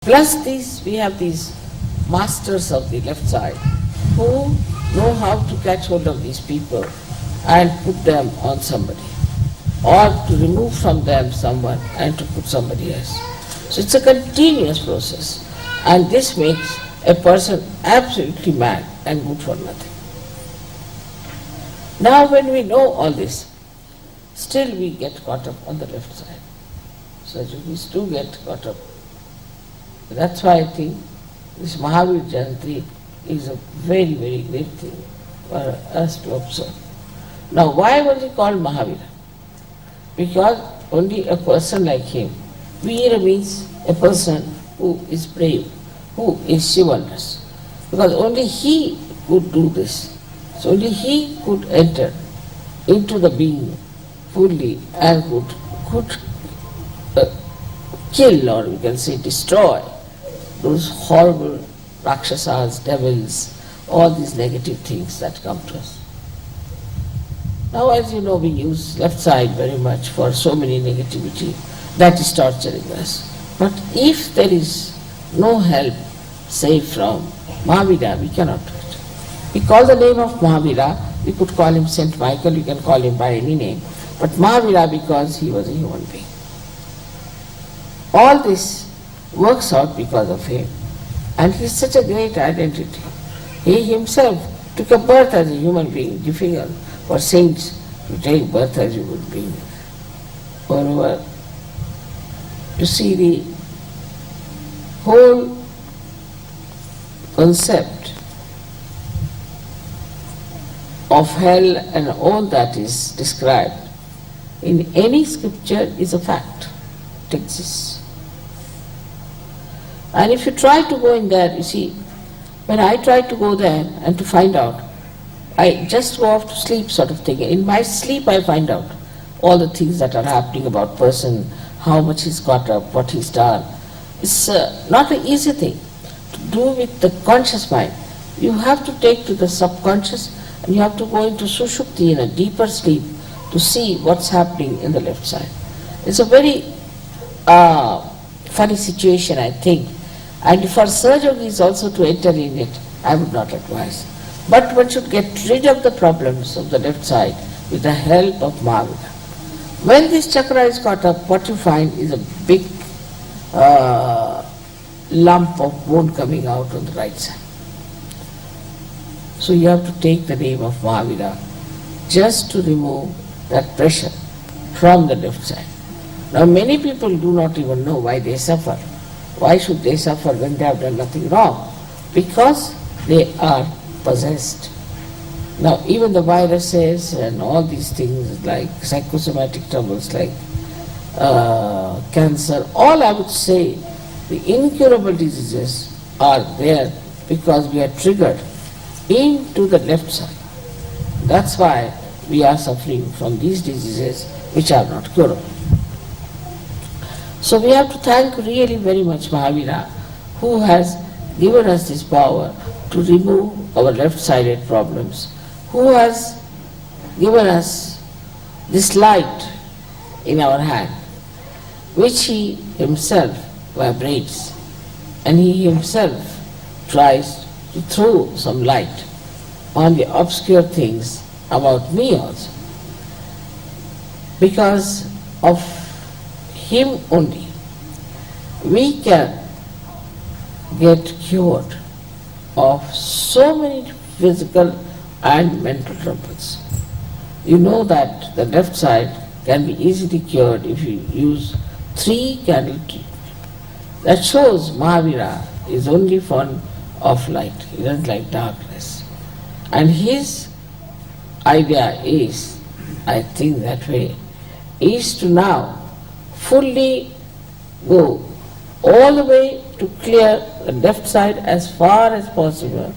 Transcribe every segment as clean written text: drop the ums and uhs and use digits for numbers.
Plus these, we have these masters of the left side who know how to catch hold of these people and put them on somebody, or to remove from them someone and to put somebody else. So it's a continuous process, and this makes a person absolutely mad and good for nothing. Now when we know all this, still we get caught up on the left side. So we do get caught up. That's why I think this Mahavir Jayanti is a very, very great thing for us to observe. Now why was he called Mahavira? Because only a person like him, Veera means a person who is brave, who is chivalrous. Because only he could do this. So only he could enter into the being fully and could kill, or we can say destroy, those horrible Rakshasas, devils, all these negative things that come to us. Now as you know, we use left side very much for so many negativity that is torturing us. But if there is no help, say from Mahavira, we cannot do it. We call the name of Mahavira, we could call him Saint Michael, we can call him by any name, but Mahavira because he was a human being. All this works out because of him, and he is such a great identity. He himself took a birth as a human being. Difficult for saints to take birth as a human being. Moreover, you see the whole concept of hell and all that is described in any scripture is a fact. It exists. And if you try to go in there, you see, when I try to go there and to find out, I just go off to sleep sort of thing. In my sleep I find out all the things that are happening about person, how much he's got up, what he's done. It's not an easy thing to do with the conscious mind. You have to take to the subconscious, and you have to go into Sushupti, in a deeper sleep, to see what's happening in the left side. It's a very funny situation, I think. And for Sahaja Yogis also to enter in it, I would not advise. But one should get rid of the problems of the left side with the help of Mahavira. When this chakra is caught up, what you find is a big lump of bone coming out on the right side. So you have to take the name of Mahavira just to remove that pressure from the left side. Now many people do not even know why they suffer. Why should they suffer when they have done nothing wrong? Because they are possessed. Now even the viruses and all these things like psychosomatic troubles like cancer, all I would say the incurable diseases are there because we are triggered into the left side. That's why we are suffering from these diseases which are not curable. So we have to thank really very much Mahavira, who has given us this power to remove our left-sided problems, who has given us this light in our hand, which he himself vibrates, and he himself tries to throw some light on the obscure things about me also. Because of him only, we can get cured of so many physical and mental troubles. You know that the left side can be easily cured if you use 3 candle treatment. That shows Mahavira is only fond of light, he doesn't like darkness. And his idea is, I think that way, is to now fully go all the way to clear the left side as far as possible,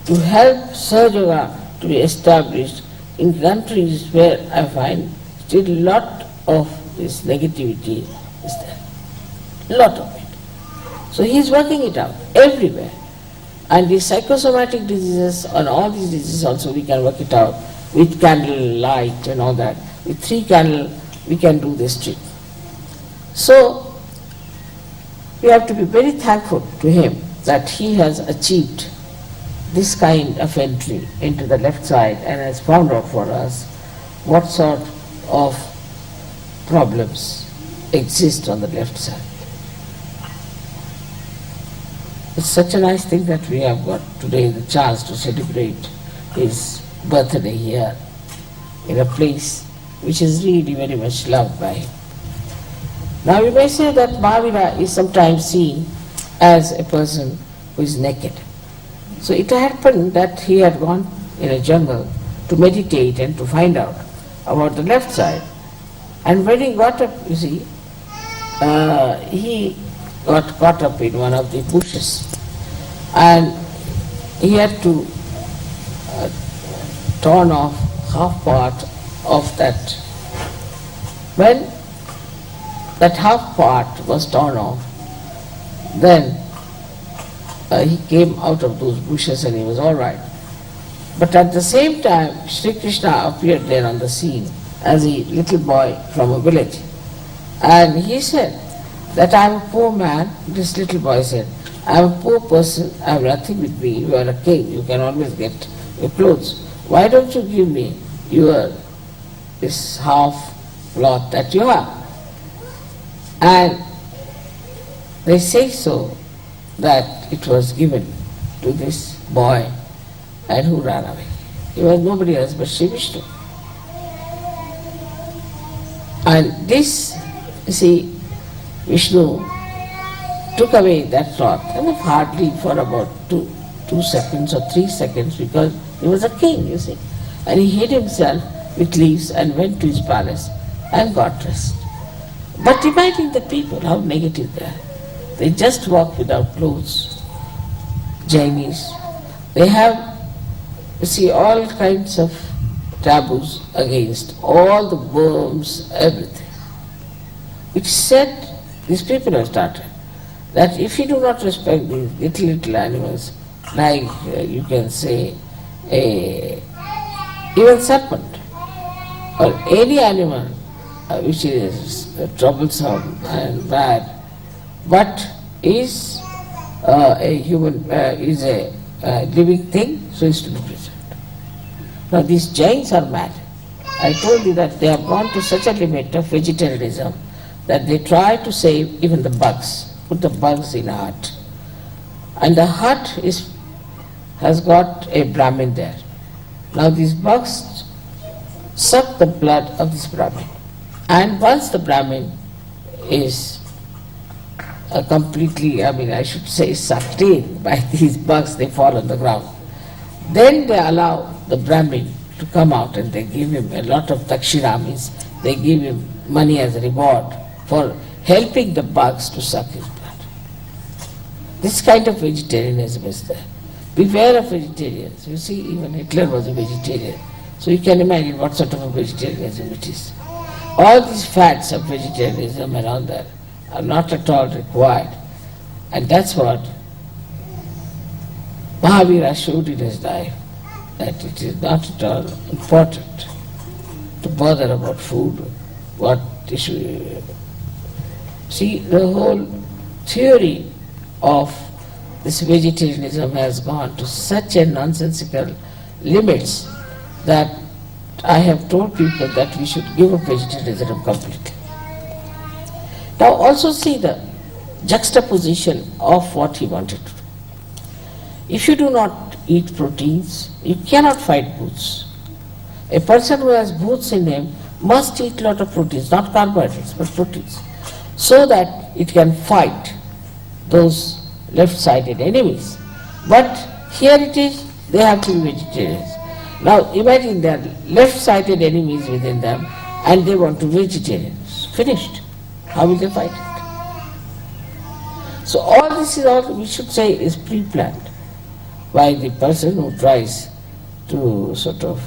to help Sahaja Yoga to be established in countries where I find still a lot of this negativity is there. Lot of it. So he is working it out everywhere. And the psychosomatic diseases and all these diseases also we can work it out with candle light and all that. With 3 candles we can do this treatment. So We have to be very thankful to him that he has achieved this kind of entry into the left side and has found out for us what sort of problems exist on the left side. It's such a nice thing that we have got today the chance to celebrate his birthday here in a place which is really very much loved by him. Now we may say that Mahavira is sometimes seen as a person who is naked. So it happened that he had gone in a jungle to meditate and to find out about the left side. And when he got up, you see, he got caught up in one of the bushes. And he had to torn off half part of that. When that half part was torn off, then he came out of those bushes and he was all right. But at the same time, Sri Krishna appeared there on the scene as a little boy from a village. And he said that I am a poor man. This little boy said, I am a poor person, I have nothing with me. You are a king, you can always get your clothes. Why don't you give me this half cloth that you have? And they say so that it was given to this boy and who ran away. He was nobody else but Sri Vishnu. And this, you see, Vishnu took away that cloth, and hardly for about two seconds or 3 seconds, because he was a king, you see. And he hid himself with leaves and went to his palace and got dressed. But imagine the people, how negative they are. They just walk without clothes. Jainis, they have, you see, all kinds of taboos against all the worms, everything. It's said, these people have started, that if you do not respect these little animals, like you can say even serpent or any animal which is troublesome and bad, but is a human, is a living thing, so is to be preserved. Now these Jains are mad. I told you that they have gone to such a limit of vegetarianism that they try to save even the bugs, put the bugs in a hut. And the hut has got a Brahmin there. Now these bugs suck the blood of this Brahmin. And once the Brahmin is completely, I should say, sucked in by these bugs, they fall on the ground. Then they allow the Brahmin to come out and they give him a lot of dakshina, means they give him money as a reward for helping the bugs to suck his blood. This kind of vegetarianism is there. Beware of vegetarians. You see, even Hitler was a vegetarian. So you can imagine what sort of a vegetarianism it is. All these fads of vegetarianism and all that are not at all required. And that's what Mahavira showed in his life, that it is not at all important to bother about food, what issue. See, the whole theory of this vegetarianism has gone to such a nonsensical limits that I have told people that we should give up vegetarianism completely. Now also see the juxtaposition of what he wanted to do. If you do not eat proteins, you cannot fight booths. A person who has booths in him must eat a lot of proteins, not carbohydrates, but proteins, so that it can fight those left-sided enemies. But here it is, they have to be vegetarians. Now imagine there are left-sided enemies within them and they want to be vegetarians. Finished. How will they fight it? So all this is all, we should say, is pre-planned by the person who tries to sort of,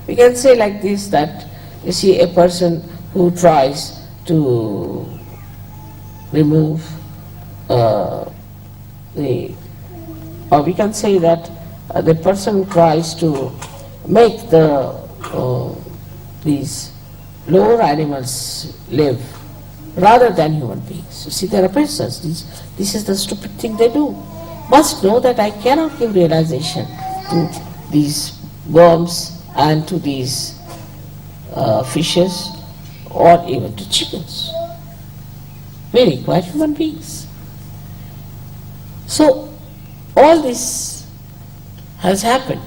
we can say like this, that you see a person who tries to remove or we can say that the person who tries to make these lower animals live rather than human beings. You see, there are persons, this is the stupid thing they do. Must know that I cannot give realization to these worms and to these fishes or even to chickens. We require human beings. So all this has happened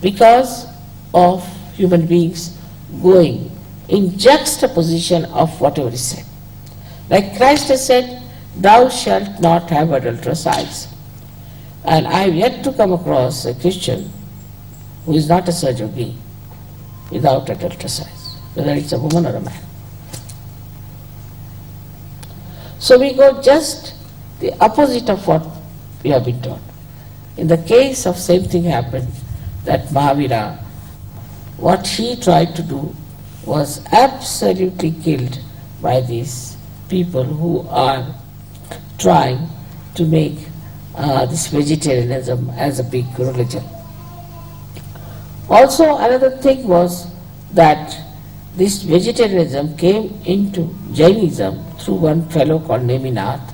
because of human beings going in juxtaposition of whatever is said. Like Christ has said, thou shalt not have adulterous eyes. And I have yet to come across a Christian who is not a Sahajogi without adulterous eyes, whether it's a woman or a man. So we go just the opposite of what we have been taught. In the case of same thing happened, that Mahavira, what he tried to do was absolutely killed by these people who are trying to make this vegetarianism as a big religion. Also another thing was that this vegetarianism came into Jainism through one fellow called Neminath,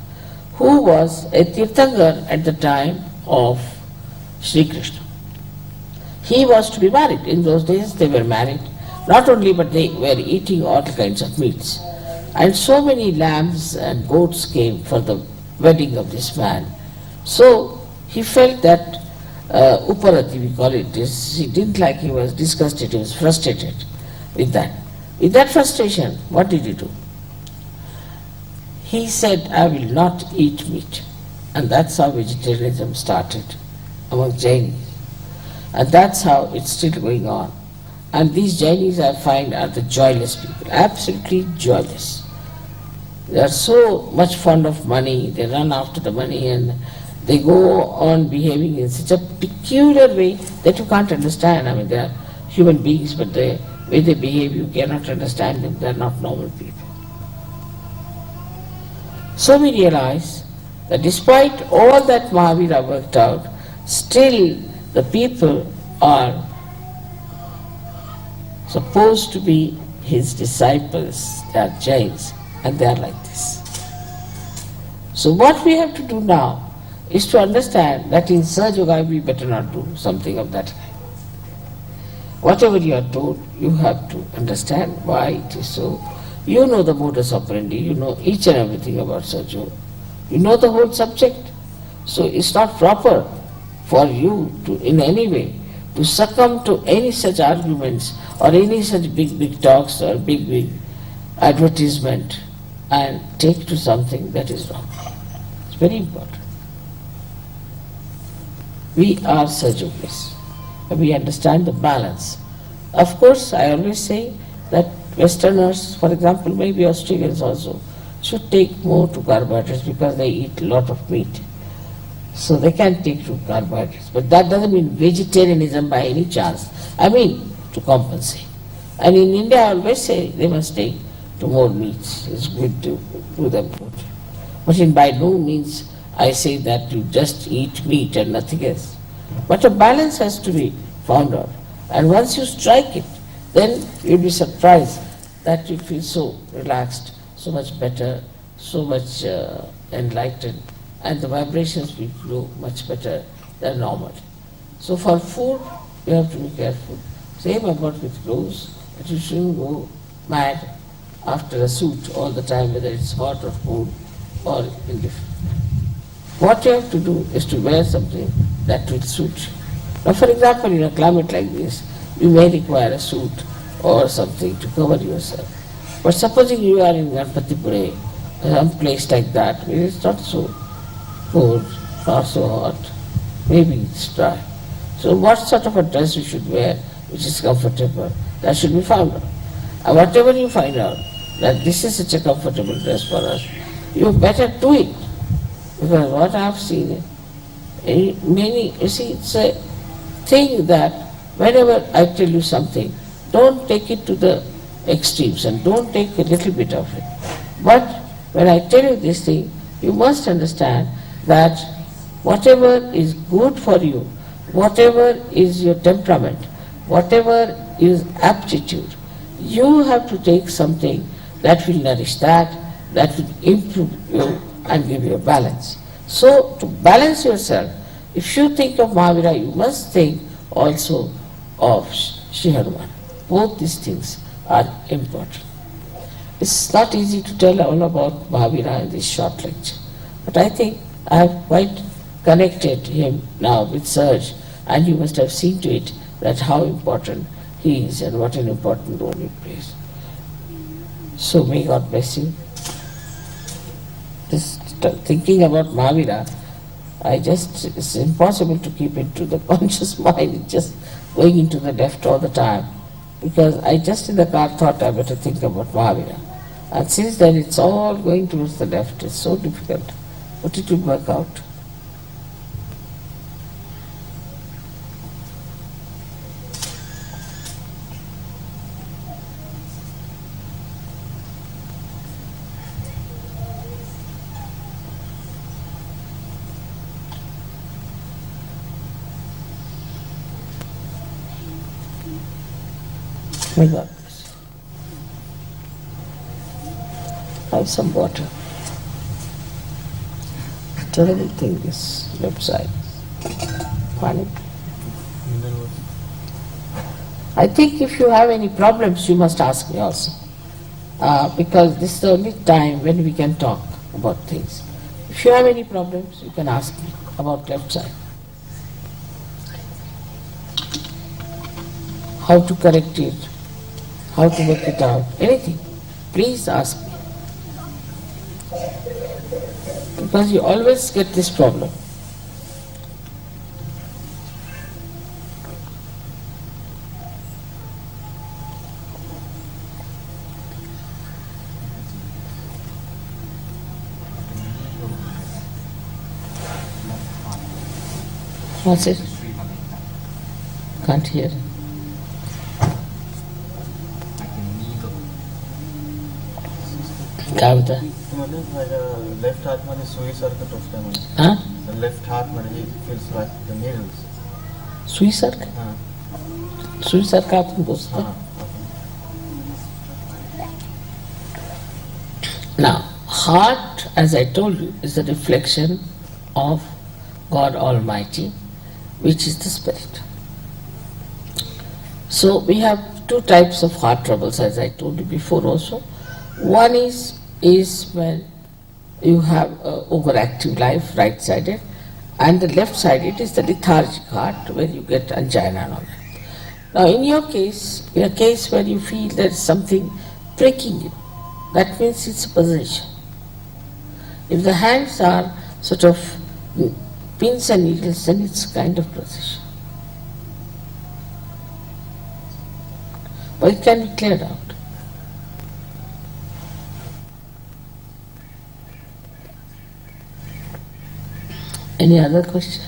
who was a Tirthankar at the time of Sri Krishna. He was to be married. In those days they were married. Not only, but they were eating all kinds of meats. And so many lambs and goats came for the wedding of this man. So he felt that Uparati, we call it this, he didn't like, he was disgusted, he was frustrated with that. With that frustration, what did he do? He said, I will not eat meat. And that's how vegetarianism started among Jainis. And that's how it's still going on. And these Jainis, I find, are the joyless people, absolutely joyless. They are so much fond of money, they run after the money and they go on behaving in such a peculiar way that you can't understand. I mean, they are human beings, but the way they behave, you cannot understand them. They are not normal people. So we realize that despite all that Mahavira worked out, still the people are supposed to be his disciples. They are Jains, and they are like this. So what we have to do now is to understand that in Sahaja Yoga we better not do something of that kind. Whatever you are told, you have to understand why it is so. You know the modus operandi, you know each and everything about Sahaja Yoga. You know the whole subject. So it's not proper for you to in any way to succumb to any such arguments or any such big talks or big advertisement and take to something that is wrong. It's very important. We are Sahajogis. We understand the balance. Of course, I always say that Westerners, for example, maybe Australians also, should take more to carbohydrates because they eat a lot of meat. So they can take to carbohydrates. But that doesn't mean vegetarianism by any chance. I mean to compensate. And in India I always say they must take to more meats. It's good to do them good. But in by no means I say that you just eat meat and nothing else. But a balance has to be found out. And once you strike it, then you'll be surprised that you feel so relaxed, so much better, so much enlightened, and the vibrations will flow much better than normal. So for food, you have to be careful. Same about with clothes, that you shouldn't go mad after a suit all the time, whether it's hot or cold or indifferent. What you have to do is to wear something that will suit you. Now for example, in a climate like this, you may require a suit or something to cover yourself. But supposing you are in Ganpatipure, some place like that, where it's not so cold, not so hot, maybe it's dry. So what sort of a dress you should wear which is comfortable, that should be found out. And whatever you find out, that this is such a comfortable dress for us, you better do it. Because what I have seen, you see, it's a thing that whenever I tell you something, don't take it to the extremes and don't take a little bit of it. But when I tell you this thing, you must understand that whatever is good for you, whatever is your temperament, whatever is aptitude, you have to take something that will nourish that will improve you and give you a balance. So to balance yourself, if you think of Mahavira, you must think also of Sri Hanuman. Both these things are important. It's not easy to tell all about Mahavira in this short lecture, but I think I have quite connected him now with Serge, and you must have seen to it that how important he is and what an important role he plays. So may God bless you. Just thinking about Mahavira, it's impossible to keep it to the conscious mind. It's just going into the left all the time. Because I just in the car thought I better think about Mahavira. And since then it's all going towards the left. It's so difficult. But it will work out. May God bless you. Have some water. Terrible thing, this left side. Funny. I think if you have any problems, you must ask me also. Because this is the only time when we can talk about things. If you have any problems, you can ask me about left side. How to correct it, how to work it out, anything. Please ask me. Because you always get this problem. What's it? Can't hear. काय होता left हात मध्ये सुईसारखं टोचतंय मला. हाँ left हात मध्ये feels like the needles. सुई सारखं हाँ. सुई सारखं आपण बोलतो. हाँ. Now, heart, as I told you, is a reflection of God Almighty, which is the Spirit. So we have two types of heart troubles, as I told you before also. One is when you have overactive life, right-sided, and the left-sided is the lethargic heart, where you get angina and all that. Now, in your case, in a case where you feel there is something pricking you, that means it's a possession. If the hands are sort of pins and needles, then it's kind of possession. But it can be cleared out. Any other question?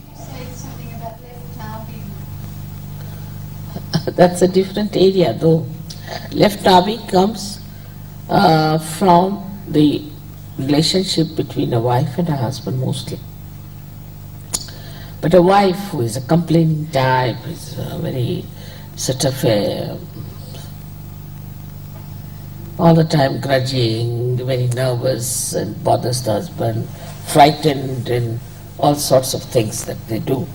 You said something about left navi. That's a different area though. Left navi comes from the relationship between a wife and a husband mostly. But a wife who is a complaining type, is very sort of all the time grudging, very nervous and bothers the husband, frightened and all sorts of things that they do.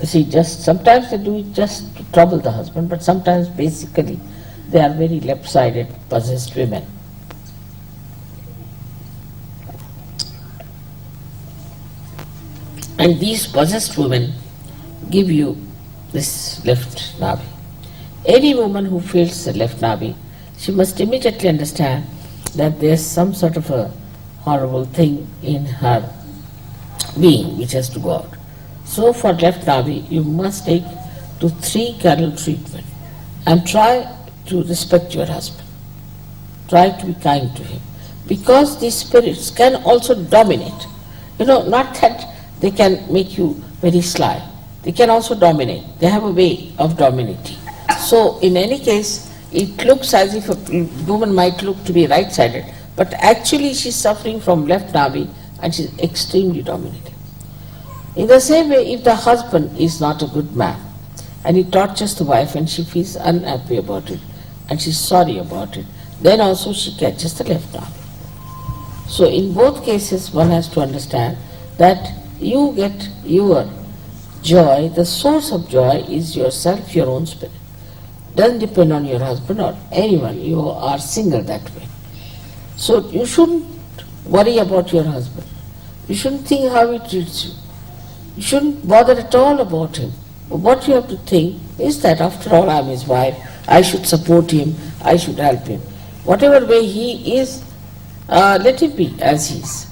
You see, just sometimes they do it just to trouble the husband, but sometimes basically they are very left-sided, possessed women. And these possessed women give you this left navi. Any woman who feels the left navi, she must immediately understand that there's some sort of a horrible thing in her being which has to go out. So for left navi, you must take to 3 candle treatment and try to respect your husband. Try to be kind to him. Because these spirits can also dominate. Not that they can make you very sly. They can also dominate. They have a way of dominating. So in any case, it looks as if a woman might look to be right-sided, but actually she's suffering from left navi and she's extremely dominating. In the same way, if the husband is not a good man and he tortures the wife and she feels unhappy about it and she's sorry about it, then also she catches the left arm. So in both cases one has to understand that you get your joy, the source of joy is yourself, your own spirit. Doesn't depend on your husband or anyone, you are single that way. So you shouldn't worry about your husband. You shouldn't think how he treats you. You shouldn't bother at all about him. But what you have to think is that after all I am his wife, I should support him, I should help him. Whatever way he is, let him be as he is.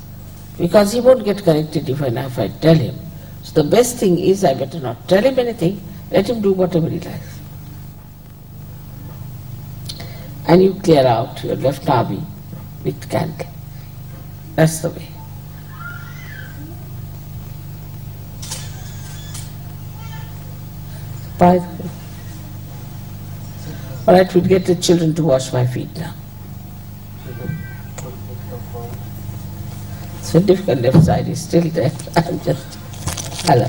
Because he won't get corrected if I tell him. So the best thing is I better not tell him anything, let him do whatever he likes. And you clear out your left navi with candle. That's the way. By the way. All right, we'll get the children to wash my feet now. So difficult left side is still there. I'm just, hello.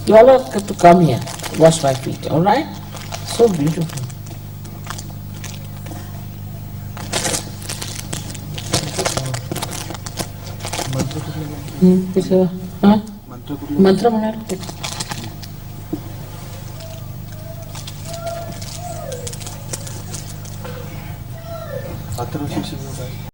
You all have to come here, wash my feet, all right? So beautiful. मंत्र म्हणा अथर्वशीर्ष